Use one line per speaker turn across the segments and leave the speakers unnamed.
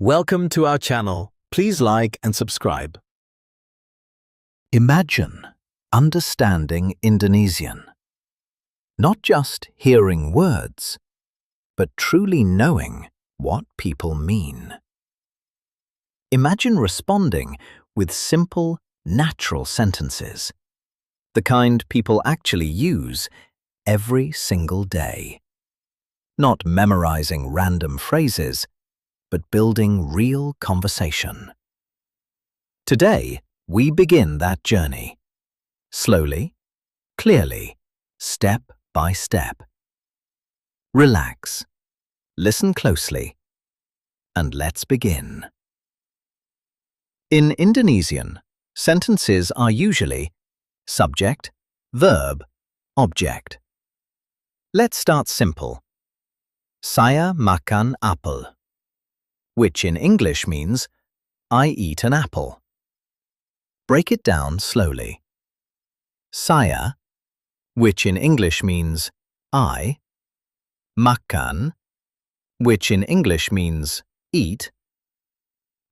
Welcome to our channel. Please like and subscribe.
Imagine understanding Indonesian. Not just hearing words, but truly knowing what people mean. Imagine responding with simple, natural sentences, the kind people actually use every single day. Not memorizing random phrases, but building real conversation. Today, we begin that journey. Slowly, clearly, step by step. Relax, listen closely, and let's begin. In Indonesian, sentences are usually subject, verb, object. Let's start simple. Saya makan apel, which in English means, I eat an apple. Break it down slowly. Saya, which in English means I, makan, which in English means eat,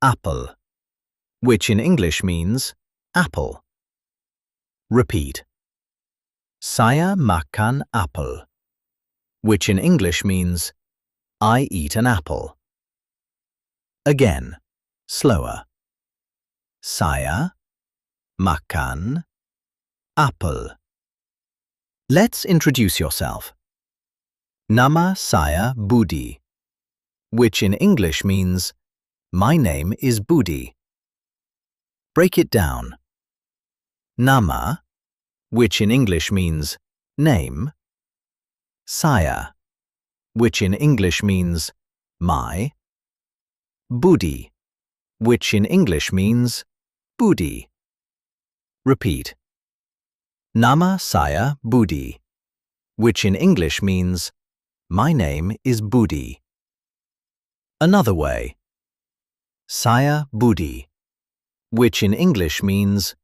apel, which in English means apple. Repeat. Saya makan apel, which in English means I eat an apple. Again, slower. Saya makan apel. Let's introduce yourself. Nama saya Budi, which in English means my name is Budi. Break it down. Nama, which in English means name. Saya, which in English means my. Budi, which in English means Budi. Repeat. Nama saya Budi, which in English means my name is Budi. Another way. Saya Budi, which in English means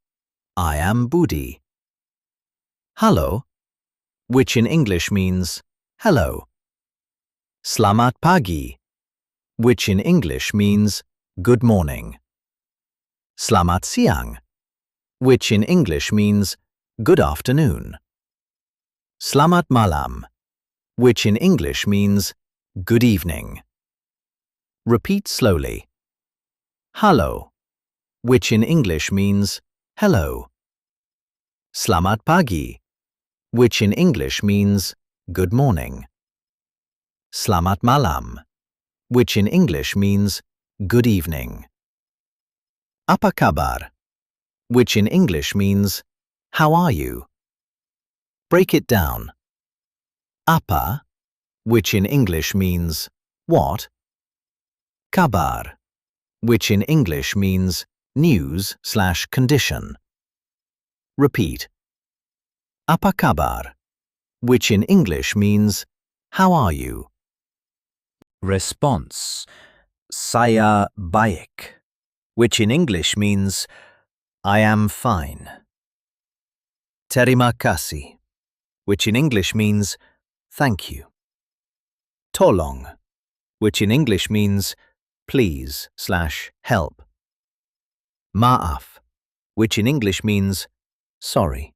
I am Budi. Halo, which in English means hello. Selamat pagi, which in English means good morning. Selamat siang, which in English means good afternoon. Selamat malam, which in English means good evening. Repeat slowly. Halo, which in English means hello. Selamat pagi, which in English means good morning. Selamat malam, which in English means good evening. Apa kabar, which in English means how are you? Break it down. Apa, which in English means what? Kabar, which in English means news/condition. Repeat. Apa kabar, which in English means how are you? Response. Saya baik, which in English means I am fine. Terima kasih, which in English means thank you. Tolong, which in English means please/help. Maaf, which in English means sorry.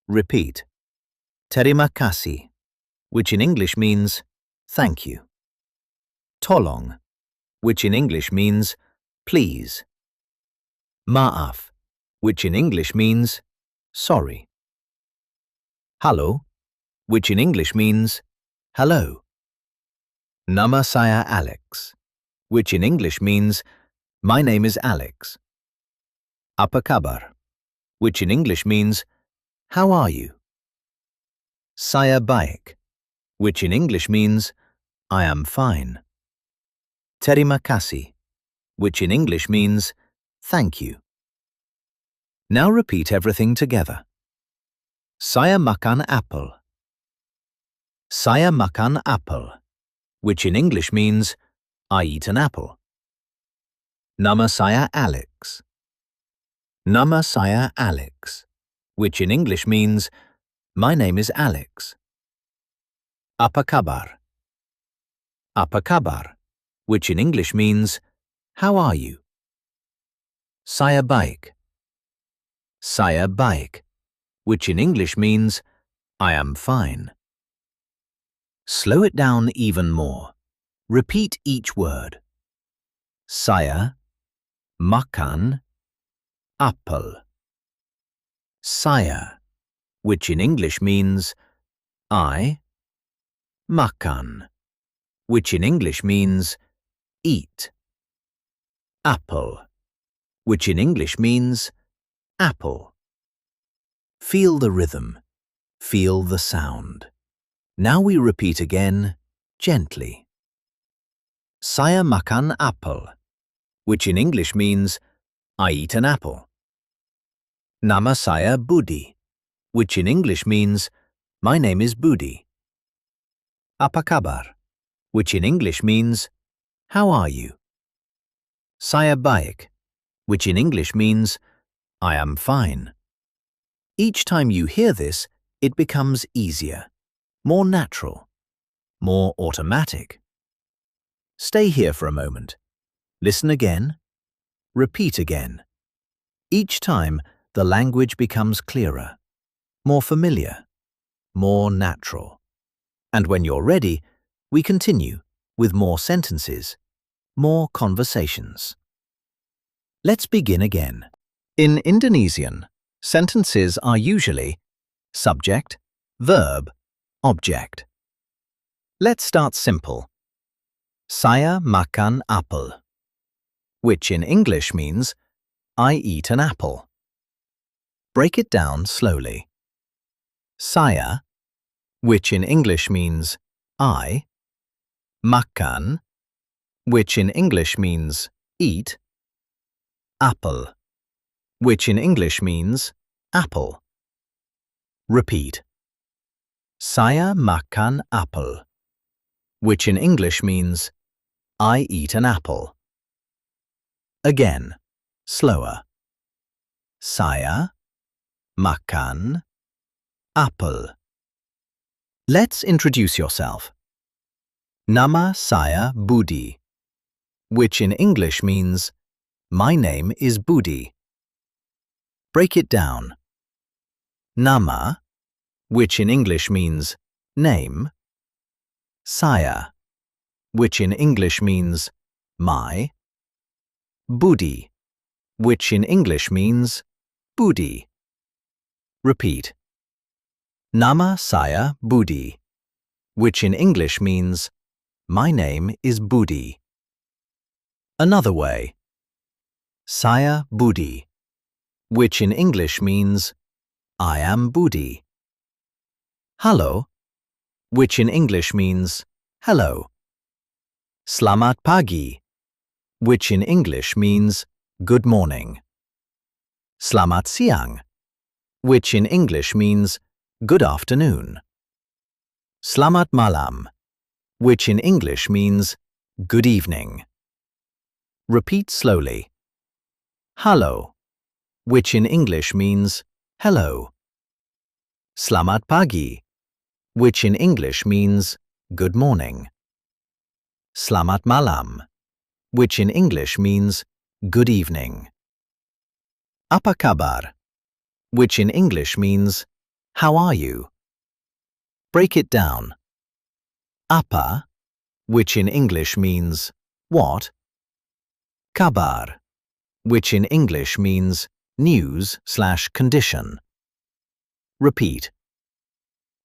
Repeat. Terima kasih, which in English means thank you. Tolong, which in English means please. Maaf, which in English means sorry. Halo, which in English means hello. Nama saya Alex, which in English means my name is Alex. Apa kabar, which in English means how are you? Saya baik, which in English means I am fine. Terima kasih, which in English means thank you. Now repeat everything together. Saya makan apel. Saya makan apel, which in English means I eat an apple. Nama saya Alex. Nama saya Alex, which in English means my name is Alex. Apa kabar? Apa kabar, which in English means, how are you? Saya baik. Saya baik, which in English means, I am fine. Slow it down even more. Repeat each word. Saya makan apel. Saya, which in English means, I makan, which in English means, eat. Apple, which in English means, apple. Feel the rhythm. Feel the sound. Now we repeat again, gently. Saya makan apel, which in English means, I eat an apple. Nama saya Budi, which in English means, my name is Budi. Apa kabar, which in English means, how are you? Saya baik, which in English means, I am fine. Each time you hear this, it becomes easier, more natural, more automatic. Stay here for a moment. Listen again. Repeat again. Each time, the language becomes clearer, more familiar, more natural. And when you're ready, we continue with more sentences, more conversations. Let's begin again. In Indonesian, sentences are usually subject, verb, object. Let's start simple. Saya makan apel, which in English means, I eat an apple. Break it down slowly. Saya, which in English means, I. Makan, which in English means, eat. Apel, which in English means, apple. Repeat. Saya makan apel, which in English means, I eat an apple. Again, slower. Saya makan apel. Let's introduce yourself. Nama saya Budi, which in English means, my name is Budi. Break it down. Nama, which in English means, name. Saya, which in English means, my. Budi, which in English means, Budi. Repeat. Nama saya Budi, which in English means, my name is Budi. Another way. Saya Budi, which in English means, I am Budi. Halo, which in English means, hello. Selamat pagi, which in English means, good morning. Selamat siang, which in English means, good afternoon. Selamat malam, which in English means, good evening. Repeat slowly. Halo, which in English means, hello. Selamat pagi, which in English means, good morning. Selamat malam, which in English means, good evening. Apa kabar, which in English means, how are you? Break it down. Apa, which in English means, what? Kabar, which in English means, news/condition. Repeat.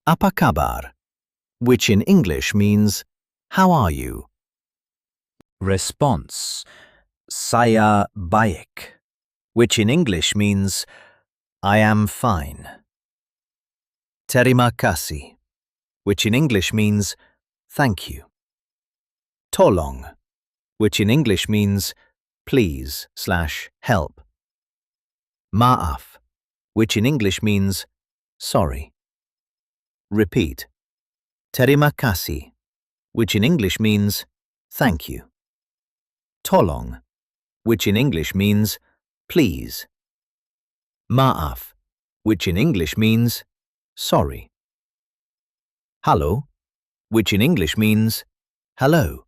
Apa kabar, which in English means, how are you? Response. Saya baik, which in English means, I am fine. Terima kasih, which in English means, thank you. Tolong, which in English means, please/help. Maaf, which in English means, sorry. Repeat. Terima kasih, which in English means, thank you. Tolong, which in English means, please. Maaf, which in English means, sorry. Halo, which in English means, hello.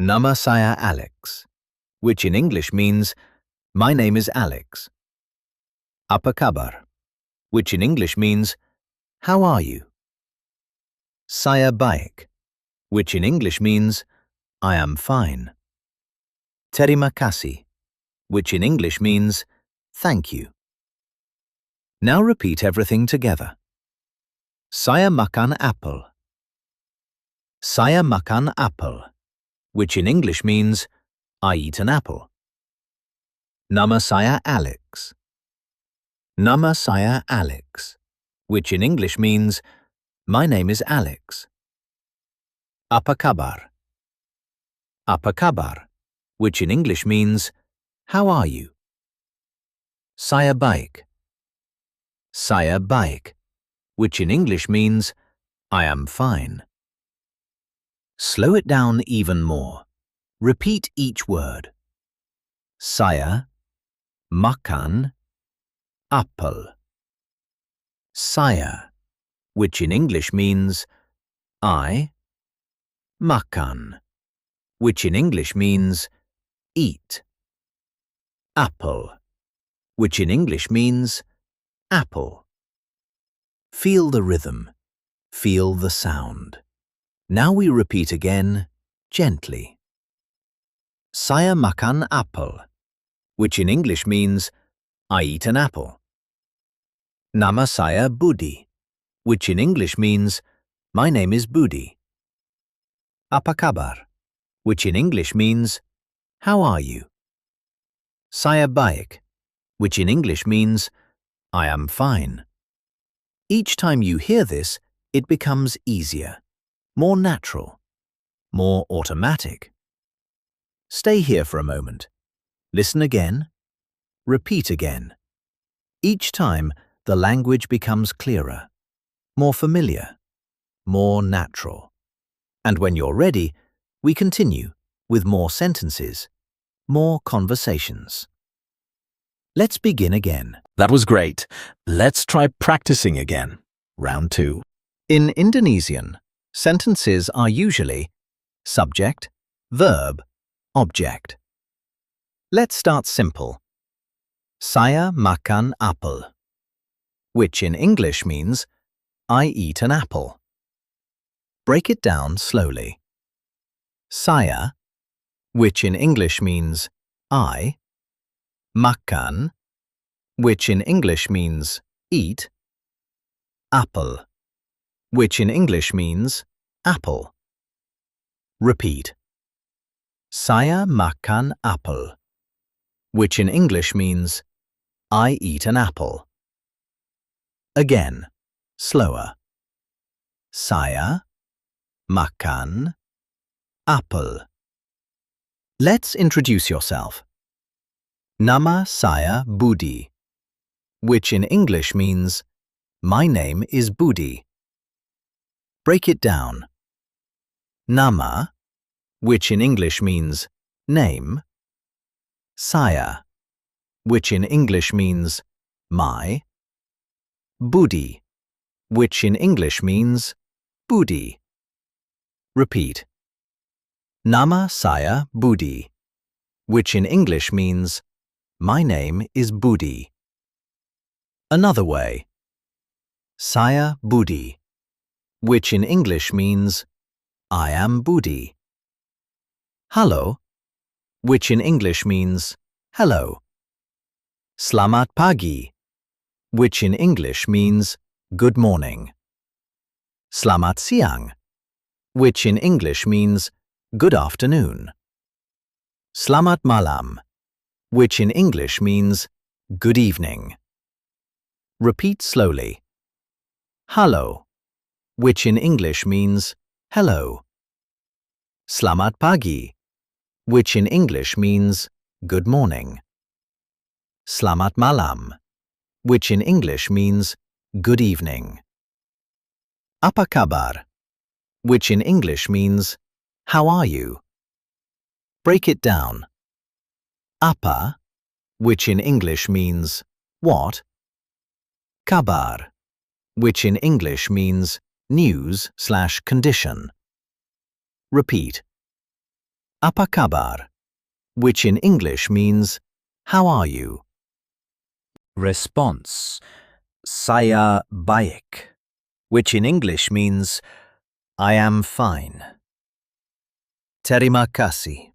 Nama saya Alex, which in English means, my name is Alex. Apa kabar, which in English means, how are you? Saya baik, which in English means, I am fine. Terima kasih, which in English means, thank you. Now repeat everything together. Saya makan apel. Saya makan apel, which in English means, I eat an apple. Nama saya Alex. Nama saya Alex, which in English means, my name is Alex. Apa kabar? Apa kabar, which in English means, how are you? Saya baik. Saya baik, which in English means, I am fine. Slow it down even more. Repeat each word. Saya makan apel. Saya, which in English means, I. Makan, which in English means, eat. Apple, which in English means, apple. Feel the rhythm. Feel the sound. Now we repeat again, gently. Saya makan apel, which in English means, I eat an apple. Nama saya Budi, which in English means, my name is Budi. Apa kabar, which in English means, how are you? Saya baik, which in English means, I am fine. Each time you hear this, it becomes easier, more natural, more automatic. Stay here for a moment. Listen again. Repeat again. Each time, the language becomes clearer, more familiar, more natural. And when you're ready, we continue with more sentences, more conversations. Let's begin again.
That was great. Let's try practicing again. Round 2.
In Indonesian, sentences are usually subject, verb, object. Let's start simple. Saya makan apel, which in English means, I eat an apple. Break it down slowly. Saya, which in English means, I. Makan, which in English means, eat. Apel, which in English means, apple. Repeat. Saya makan apel, which in English means, I eat an apple. Again, slower. Saya makan apel. Let's introduce yourself. Nama saya Budi, which in English means, my name is Budi. Break it down. Nama, which in English means, name. Saya, which in English means, my. Budi, which in English means, Budi. Repeat. Nama saya Budi, which in English means, my name is Budi. Another way. Saya Budi, which in English means, I am Budi. Halo, which in English means, hello. Selamat pagi, which in English means, good morning. Selamat siang, which in English means, good afternoon. Selamat malam, which in English means, good evening. Repeat slowly. Halo, which in English means, hello. Selamat pagi, which in English means, good morning. Selamat malam, which in English means, good evening. Apa kabar, which in English means, how are you? Break it down. Apa, which in English means, what? Kabar, which in English means, news/condition. Repeat. Apa kabar, which in English means, how are you? Response. Saya baik, which in English means, I am fine. Terima kasih,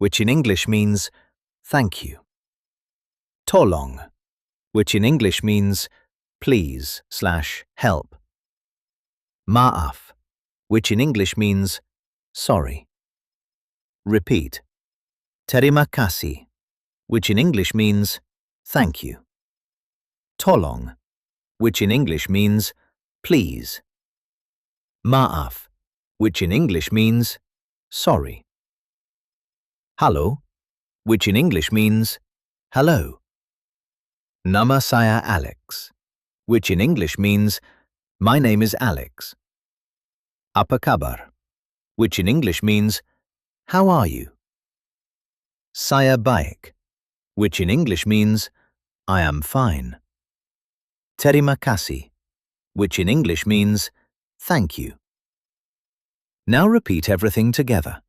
which in English means, thank you. Tolong, which in English means, please/help. Maaf, which in English means, sorry. Repeat. Terima kasih, which in English means, thank you. Tolong, which in English means, please. Maaf, which in English means, sorry. Halo, which in English means, hello. Nama saya Alex, which in English means, my name is Alex. Apa kabar, which in English means, how are you? Saya baik, which in English means, I am fine. Terima kasih, which in English means, thank you. Now repeat everything together.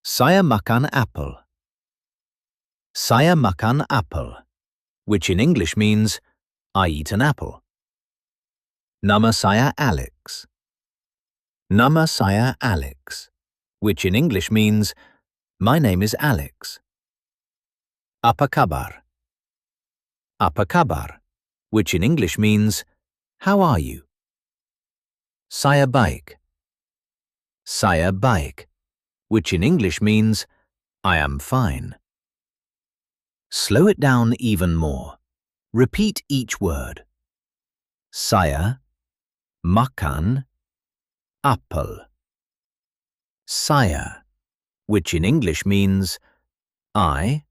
Saya makan apel. Saya makan apel, which in English means, I eat an apple. Nama saya Alex. Nama saya Alex, which in English means, my name is Alex. Apa kabar? Apa kabar, which in English means, how are you? Saya baik. Saya baik, which in English means, I am fine. Slow it down even more. Repeat each word. Saya makan apel. Saya, which in English means, I.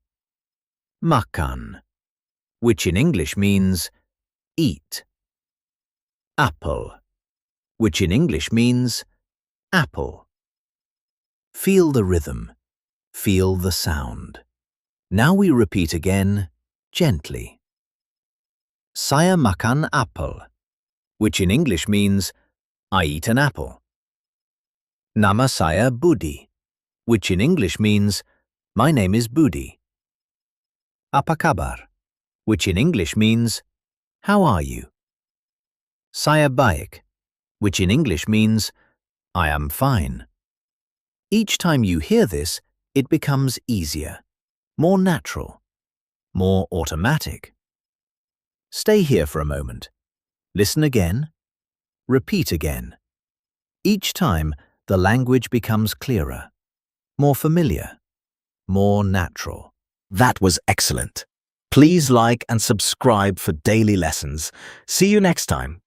Makan, which in English means, eat. Apple, which in English means, apple. Feel the rhythm. Feel the sound. Now we repeat again, gently. Saya makan apel, which in English means, I eat an apple. Nama saya Budi, which in English means, my name is Budi. Apa kabar, which in English means, how are you? Saya baik, which in English means, I am fine. Each time you hear this, it becomes easier, more natural, more automatic. Stay here for a moment. Listen again. Repeat again. Each time, the language becomes clearer, more familiar, more natural.
That was excellent. Please like and subscribe for daily lessons. See you next time.